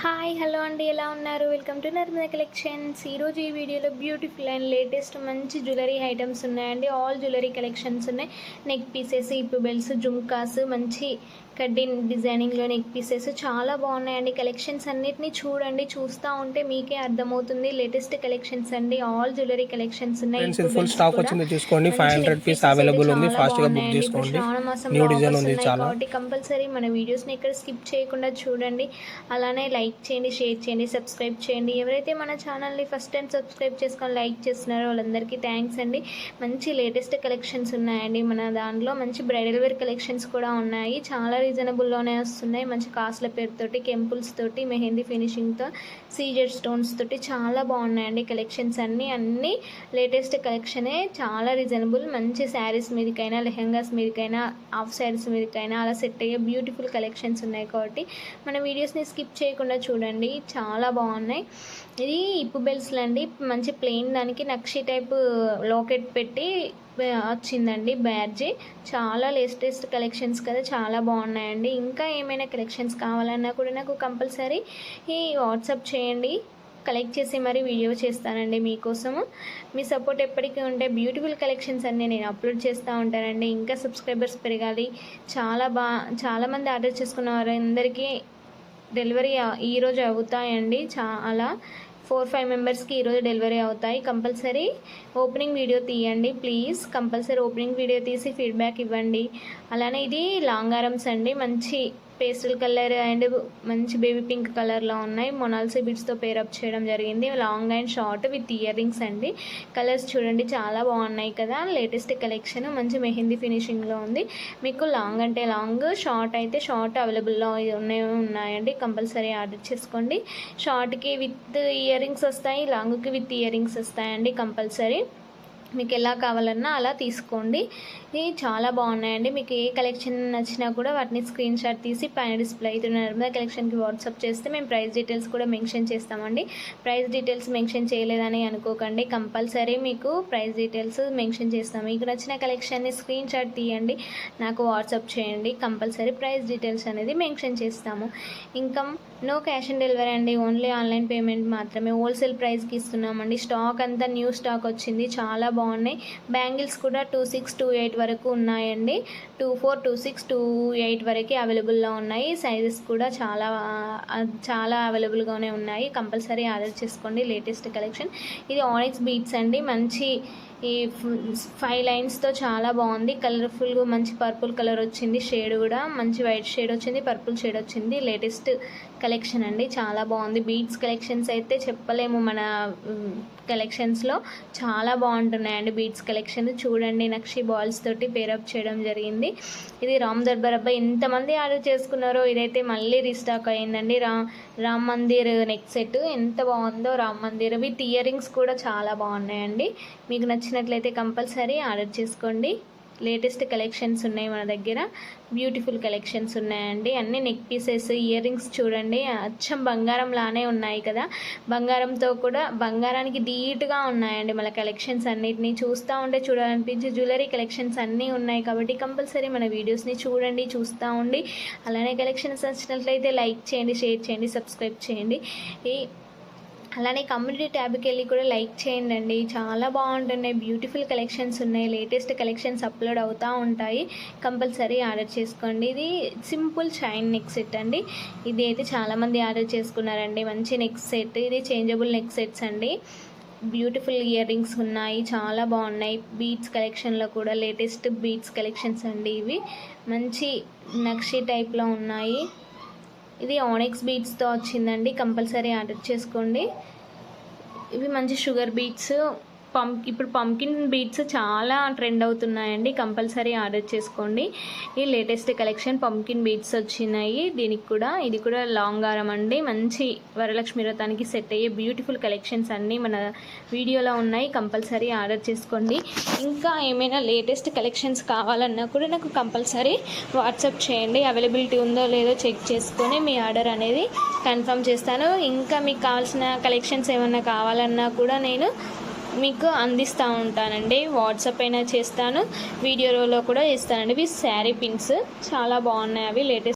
Hi hello అండి, ఎలా ఉన్నారు? Welcome to Narmada collections. ఈరోజు ఈ వీడియోలో బ్యూటిఫుల్ అండ్ లేటెస్ట్ మంచి జ్యువెలరీ ఐటమ్స్ ఉన్నాయండి. ఆల్ జ్యువెలరీ కలెక్షన్స్ ఉన్నాయి. నెక్ పీసెస్, ఇప్పు బెల్స్, జుమ్కాస్, మంచి కడ్డీన్ డిజైనింగ్లో నెక్ పీసెస్ చాలా బాగున్నాయండి. కలెక్షన్స్ అన్నిటినీ చూడండి, చూస్తూ ఉంటే మీకే అర్థమవుతుంది. లేటెస్ట్ కలెక్షన్స్ అండి, ఆల్ జ్యువెలరీ కలెక్షన్స్ ఉన్నాయి. ఫుల్ స్టాక్ వచ్చింది, చూసుకోండి. 500 పీస్ అవైలబుల్ ఉంది, ఫాస్ట్ గా బుక్ చేసుకోండి. శ్రావణ మాసం ఉన్నాయి కాబట్టి కంపల్సరీ మన వీడియోస్ని ఇక్కడ స్కిప్ చేయకుండా చూడండి. అలానే లైక్ చేయండి, షేర్ చేయండి, సబ్స్క్రైబ్ చేయండి. ఎవరైతే మన ఛానల్ని ఫస్ట్ టైం సబ్స్క్రైబ్ చేసుకొని లైక్ చేస్తున్నారో వాళ్ళందరికీ థ్యాంక్స్ అండి. మంచి లేటెస్ట్ కలెక్షన్స్ ఉన్నాయండి. మన దాంట్లో మంచి బ్రైడల్ వేర్ కలెక్షన్స్ కూడా ఉన్నాయి. చాలా రీజనబుల్లోనే వస్తున్నాయి. మంచి కాస్ట్ల పేరుతోటి, కెంపుల్స్ తోటి, మెహందీ ఫినిషింగ్తో, సీజెడ్ స్టోన్స్ తోటి చాలా బాగున్నాయండి కలెక్షన్స్ అన్నీ లేటెస్ట్ కలెక్షనే. చాలా రీజనబుల్. మంచి శారీస్ మీదకైనా, లెహెంగాస్ మీదకైనా, హాఫ్ శారీస్ మీదకైనా అలా సెట్ అయ్యే బ్యూటిఫుల్ కలెక్షన్స్ ఉన్నాయి కాబట్టి మన వీడియోస్ని స్కిప్ చేయకుండా చూడండి. చాలా బాగున్నాయి. ఇది ఇప్పు బెల్స్లు అండి. మంచి ప్లెయిన్ దానికి నక్షి టైప్ లాకెట్ పెట్టి వచ్చిందండి బ్యాడ్జీ. చాలా లేటెస్ట్ కలెక్షన్స్ కదా, చాలా బాగున్నాయండి. ఇంకా ఏమైనా కలెక్షన్స్ కావాలన్నా కూడా నాకు కంపల్సరీ వాట్సాప్ చేయండి, కలెక్ట్ చేసి మరి వీడియో చేస్తానండి మీకోసము. మీ సపోర్ట్ ఎప్పటికీ ఉంటే బ్యూటిఫుల్ కలెక్షన్స్ అన్నీ నేను అప్లోడ్ చేస్తూ ఉంటానండి. ఇంకా సబ్స్క్రైబర్స్ పెరగాలి. చాలామంది ఆర్డర్ చేసుకున్న వారందరికీ డెలివరీ ఈరోజు అవుతాయండి. చాలా 4-5 మెంబర్స్కి ఈరోజు డెలివరీ అవుతాయి. కంపల్సరీ ఓపెనింగ్ వీడియో తీయండి ప్లీజ్. కంపల్సరీ ఓపెనింగ్ వీడియో తీసి ఫీడ్బ్యాక్ ఇవ్వండి. అలానే ఇది లాంగ్ ఆరమ్స్ అండి. మంచి పేస్టల్ కలర్ అండ్ మంచి బేబీ పింక్ కలర్లో ఉన్నాయి. మొనాల్సీ బీడ్స్తో పేరప్ చేయడం జరిగింది. Long and short with ear rings అండి. కలర్స్ చూడండి చాలా బాగున్నాయి కదా. లేటెస్ట్ కలెక్షన్ మంచి మెహందీ ఫినిషింగ్లో ఉంది. మీకు లాంగ్ అంటే లాంగ్, షార్ట్ అయితే షార్ట్ అవైలబుల్లో ఉన్నాయండి. కంపల్సరీ ఆర్డర్ చేసుకోండి. షార్ట్కి విత్ ఇయర్ రింగ్స్ వస్తాయి, లాంగ్కి విత్ ఇయర్ రింగ్స్ వస్తాయండి. కంపల్సరీ మీకు ఎలా కావాలన్నా అలా తీసుకోండి. ఇది చాలా బాగున్నాయండి. మీకు ఏ కలెక్షన్ నచ్చినా కూడా వాటిని స్క్రీన్ షాట్ తీసి పైన డిస్ప్లే అవుతున్న నర్మదా కలెక్షన్కి వాట్సాప్ చేస్తే మేము ప్రైస్ డీటెయిల్స్ కూడా మెన్షన్ చేస్తామండి. ప్రైస్ డీటెయిల్స్ మెన్షన్ చేయలేదని అనుకోకండి, కంపల్సరీ మీకు ప్రైస్ డీటెయిల్స్ మెన్షన్ చేస్తాము. మీకు నచ్చిన కలెక్షన్ని స్క్రీన్ షాట్ తీయండి, నాకు వాట్సాప్ చేయండి, కంపల్సరీ ప్రైస్ డీటెయిల్స్ అనేది మెన్షన్ చేస్తాము. ఇంకా నో క్యాష్ ఆన్ డెలివరీ అండి, ఓన్లీ ఆన్లైన్ పేమెంట్ మాత్రమే. హోల్సేల్ ప్రైస్కి ఇస్తున్నామండి. స్టాక్ అంతా న్యూ స్టాక్ వచ్చింది, చాలా బాగున్నాయి. బ్యాంగిల్స్ కూడా 26, 28 వరకు ఉన్నాయండి. 24, 26, 28 వరకు అవైలబుల్లో ఉన్నాయి. సైజెస్ కూడా చాలా అవైలబుల్గానే ఉన్నాయి. కంపల్సరీ ఆర్డర్ చేసుకోండి. Latest collection. ఇది ఆనిక్స్ బీడ్స్ అండి. మంచి ఈ 5 లైన్స్తో చాలా బాగుంది. కలర్ఫుల్గా మంచి పర్పుల్ కలర్ వచ్చింది. షేడ్ కూడా మంచి వైట్ షేడ్ వచ్చింది, పర్పుల్ షేడ్ వచ్చింది. లేటెస్ట్ కలెక్షన్ అండి, చాలా బాగుంది. బీడ్స్ కలెక్షన్స్ అయితే చెప్పలేము. మన కలెక్షన్స్లో చాలా బాగుంటున్నాయండి బీడ్స్ కలెక్షన్. చూడండి, నక్షి బాల్స్ తోటి పేరప్ చేయడం జరిగింది. ఇది రామ్ దర్బార్ అబ్బాయి ఎంతమంది ఆర్డర్ చేసుకున్నారో ఇదైతే మళ్ళీ రీస్టాక్ అయ్యిందండి. రామ్ మందిర్ నెక్ సెట్ ఎంత బాగుందో. Ram Mandir with ear rings కూడా చాలా బాగున్నాయండి. మీకు నచ్చినట్లయితే కంపల్సరీ ఆర్డర్ చేసుకోండి. లేటెస్ట్ కలెక్షన్స్ ఉన్నాయి మన దగ్గర. బ్యూటిఫుల్ కలెక్షన్స్ ఉన్నాయండి. అన్ని నెక్ పీసెస్, ఇయర్ రింగ్స్ చూడండి అచ్చం బంగారం లానే ఉన్నాయి కదా. బంగారంతో కూడా బంగారానికి ధీటుగా ఉన్నాయండి మన కలెక్షన్స్ అన్నిటిని. చూస్తూ ఉంటే చూడాలనిపించే జ్యువెలరీ కలెక్షన్స్ అన్నీ ఉన్నాయి కాబట్టి కంపల్సరీ మన వీడియోస్ని చూడండి, చూస్తూ ఉండి. అలానే కలెక్షన్స్ నచ్చినట్లయితే లైక్ చేయండి, షేర్ చేయండి, సబ్స్క్రైబ్ చేయండి. అలానే కమ్యూనిటీ ట్యాబ్కి వెళ్ళి కూడా లైక్ చేయండి. చాలా బాగుంటున్నాయి, బ్యూటిఫుల్ కలెక్షన్స్ ఉన్నాయి. లేటెస్ట్ కలెక్షన్స్ అప్లోడ్ అవుతూ ఉంటాయి. కంపల్సరీ ఆర్డర్ చేసుకోండి. ఇది సింపుల్ చైన్ నెక్ సెట్ అండి. ఇది అయితే చాలామంది ఆర్డర్ చేసుకున్నారండి. మంచి నెక్ సెట్. ఇది చేంజబుల్ నెక్ సెట్స్ అండి. బ్యూటిఫుల్ ఇయర్ రింగ్స్ ఉన్నాయి, చాలా బాగున్నాయి. బీడ్స్ కలెక్షన్లో కూడా లేటెస్ట్ బీడ్స్ కలెక్షన్స్ అండి. ఇవి మంచి నక్షి టైప్లో ఉన్నాయి. ఇది ఆనిక్స్ బీడ్స్తో వచ్చిందండి. కంపల్సరీ ఆర్డర్ చేసుకోండి. ఇవి మంచి షుగర్ బీడ్స్. ఇప్పుడు పంకిన్ బీడ్స్ చాలా ట్రెండ్ అవుతున్నాయండి. కంపల్సరీ ఆర్డర్ చేసుకోండి. ఈ లేటెస్ట్ కలెక్షన్ పంకిన్ బీడ్స్ వచ్చినాయి. ఇది కూడా లాంగ్ హారం అండి. మంచి వరలక్ష్మి వ్రతానికి సెట్ అయ్యే బ్యూటిఫుల్ కలెక్షన్స్ అన్నీ మన వీడియోలో ఉన్నాయి. కంపల్సరీ ఆర్డర్ చేసుకోండి. ఇంకా ఏమైనా లేటెస్ట్ కలెక్షన్స్ కావాలన్నా కూడా నాకు కంపల్సరీ వాట్సాప్ చేయండి. అవైలబిలిటీ ఉందో లేదో చెక్ చేసుకొని మీ ఆర్డర్ అనేది కన్ఫర్మ్ చేస్తాను. ఇంకా మీకు కావాల్సిన కలెక్షన్స్ ఏమైనా కావాలన్నా కూడా నేను మీకు అందిస్తూ ఉంటానండి. వాట్సాప్ అయినా చేస్తాను, వీడియోలో కూడా ఇస్తానండి. ఇవి శారీ పిన్స్ చాలా బాగున్నాయి. అవి లేటెస్ట్